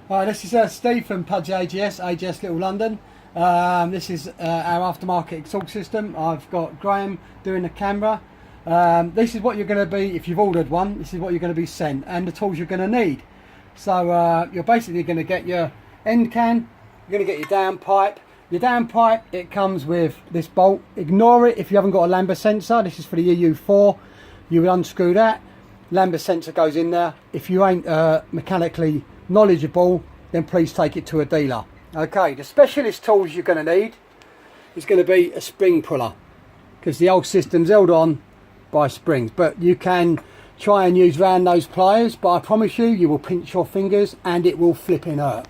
Hi, this is Steve from Pudgy AGS Little London. This is our aftermarket exhaust system. I've got Graham doing the camera. This is what you're going to be, if you've ordered one, this is what you're going to be sent and the tools you're going to need. So you're basically going to get your end can, you're going to get your downpipe. Your downpipe, it comes with this bolt. Ignore it if you haven't got a Lambda sensor. This is for the EU4. You would unscrew that. Lambda sensor goes in there. If you ain't mechanically knowledgeable, then please take it to a dealer. Okay, the specialist tools you're going to need is going to be a spring puller, because the old system's held on by springs, but you can try and use round nose pliers, but I promise you will pinch your fingers and it will flipping hurt.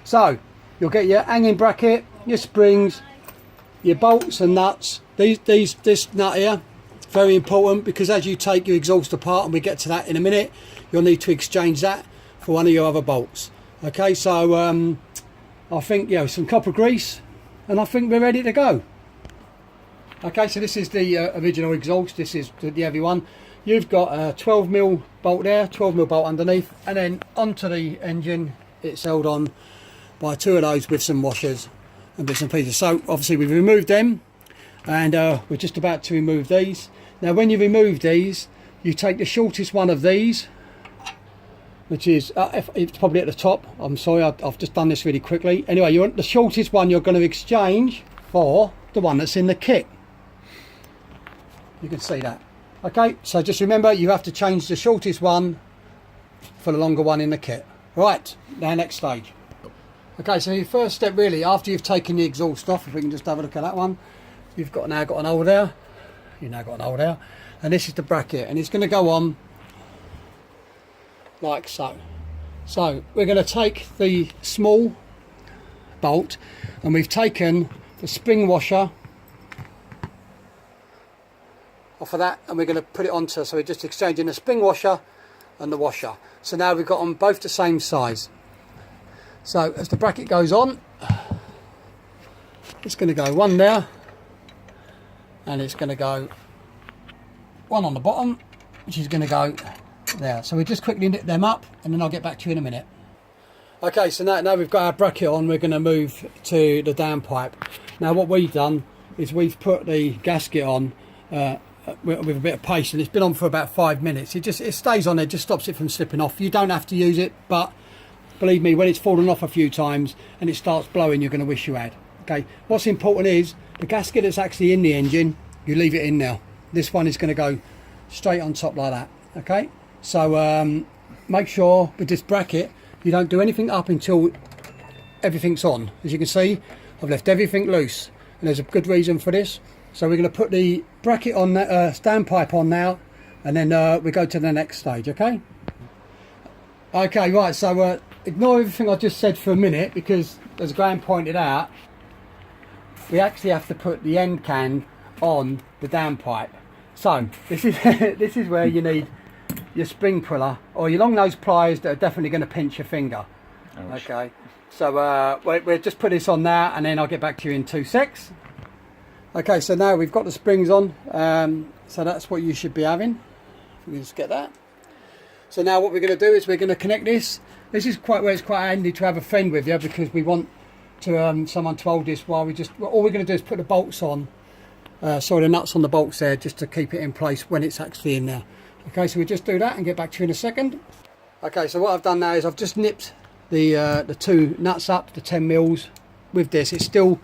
So you'll get your hanging bracket, your springs, your bolts and nuts. This nut here, very important, because as you take your exhaust apart, and we get to that in a minute, you'll need to exchange that for one of your other bolts. Okay, so I think, some copper grease, and I think we're ready to go. Okay, so this is the original exhaust. This is the heavy one. You've got a 12mm bolt there, 12mm bolt underneath, and then onto the engine it's held on by two of those with some washers and bits and pieces. So obviously we've removed them, and we're just about to remove these. Now when you remove these, you take the shortest one of these, which is it's probably at the top. I'm sorry, I've just done this really quickly. Anyway, you want the shortest one you're going to exchange for the one that's in the kit. You can see that. Okay, so just remember, you have to change the shortest one for the longer one in the kit. Right, now next stage. Okay, so your first step really, after you've taken the exhaust off, if we can just have a look at that one, you've now got an hole there. You've now got an hole there, and this is the bracket, and it's going to go on like so. So we're going to take the small bolt, and we've taken the spring washer off of that, and we're going to put it onto, so we're just exchanging the spring washer and the washer. So now we've got them both the same size. So as the bracket goes on, it's going to go one there, and it's going to go one on the bottom, which is going to go there. So we just quickly knit them up, and then I'll get back to you in a minute. Okay, so now we've got our bracket on, we're going to move to the downpipe. Now what we've done is we've put the gasket on with a bit of paste, and it's been on for about 5 minutes. It stays on there, just stops it from slipping off. You don't have to use it, but believe me, when it's fallen off a few times and it starts blowing, you're going to wish you had. Okay, what's important is the gasket that's actually in the engine, you leave it in now. This one is going to go straight on top like that. Okay, so make sure with this bracket you don't do anything up until everything's on. As you can see, I've left everything loose, and there's a good reason for this. So we're going to put the bracket on, standpipe on now, and then we go to the next stage. Okay, right, so ignore everything I just said for a minute, because as Graham pointed out, we actually have to put the end can on the downpipe. So this is this is where you need your spring puller or your long nose pliers that are definitely going to pinch your finger. Okay, so we'll just put this on now, and then I'll get back to you in 2 secs. Okay, so now we've got the springs on, so that's what you should be having. We can just get that. So now what we're going to do is we're going to connect this. This is quite where it's quite handy to have a friend with you, because we want to someone to hold this while all we're going to do is put the bolts on, the nuts on the bolts there, just to keep it in place when it's actually in there. Okay, so we'll just do that and get back to you in a second. Okay, so what I've done now is I've just nipped the two nuts up, the 10 mils with this. It's still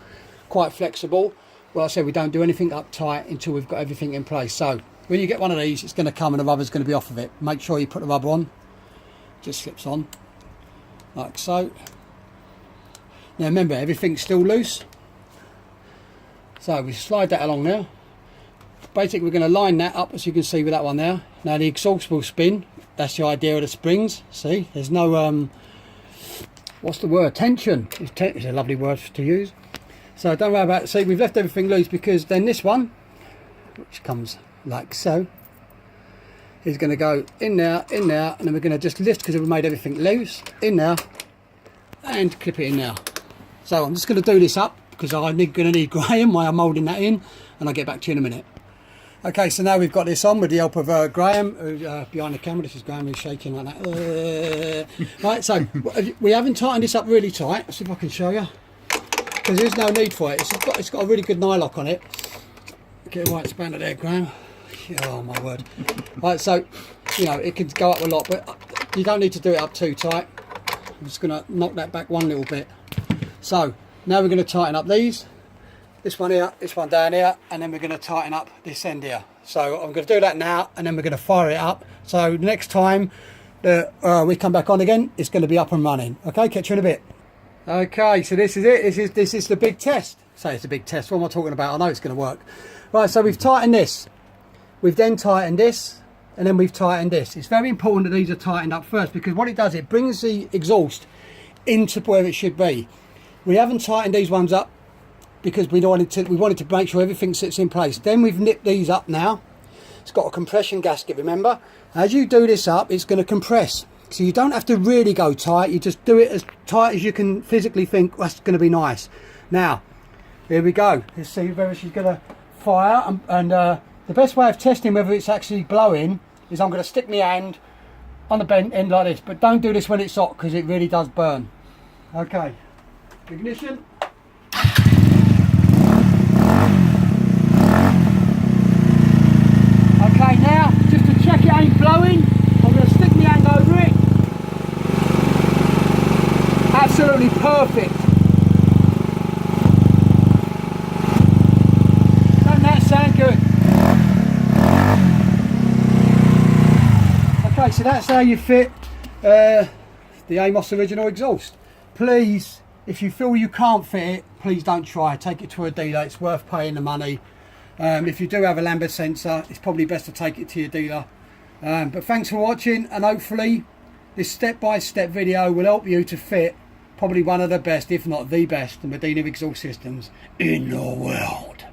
quite flexible. Well, I said we don't do anything up tight until we've got everything in place. So when you get one of these, it's going to come and the rubber's going to be off of it. Make sure you put the rubber on. Just slips on like so. Now remember, everything's still loose. So we slide that along there. Basically we're going to line that up, as you can see with that one there. Now the exhaust will spin. That's the idea of the springs. See, there's no what's the word, tension. It's a lovely word to use. So don't worry about it. See, we've left everything loose, because then this one, which comes like so, is going to go in there, and then we're going to just lift, because we've made everything loose, in there, and clip it in there. So I'm just going to do this up, because I'm going to need Graham while I'm moulding that in, and I'll get back to you in a minute. Okay, so now we've got this on with the help of Graham, who's behind the camera. This is Graham, who's shaking like that. Right, so we haven't tightened this up really tight. Let's see if I can show you. Because there's no need for it. It's got a really good nylock on it. Get it right expanded there, Graham. Oh my word. Right, so you know it can go up a lot, but you don't need to do it up too tight. I'm just going to knock that back one little bit. So now we're going to tighten up these. This one here, this one down here, and then we're going to tighten up this end here. So I'm going to do that now, and then we're going to fire it up. So next time that we come back on again, it's going to be up and running. Okay, catch you in a bit. Okay, so this is it. This is the big test. Say it's a big test. What am I talking about? I know it's going to work. Right, so we've tightened this. We've then tightened this, and then we've tightened this. It's very important that these are tightened up first, because what it does, it brings the exhaust into where it should be. We haven't tightened these ones up because we wanted to make sure everything sits in place. Then we've nipped these up now. It's got a compression gasket, remember? As you do this up, it's going to compress. So you don't have to really go tight. You just do it as tight as you can physically think, that's going to be nice. Now, here we go. Let's see whether she's going to fire. And the best way of testing whether it's actually blowing is I'm going to stick my hand on the bent end like this. But don't do this when it's hot, because it really does burn. Okay, ignition. Okay, now, just to check it ain't blowing, I'm going to stick my hand over it. Absolutely perfect. Doesn't that sound good? Okay, so that's how you fit the A.M.O.S original exhaust. Please, if you feel you can't fit it, please don't try. Take it to a dealer. It's worth paying the money. If you do have a Lambert sensor, it's probably best to take it to your dealer. But thanks for watching, and hopefully this step-by-step video will help you to fit probably one of the best, if not the best, Modena exhaust systems in the world.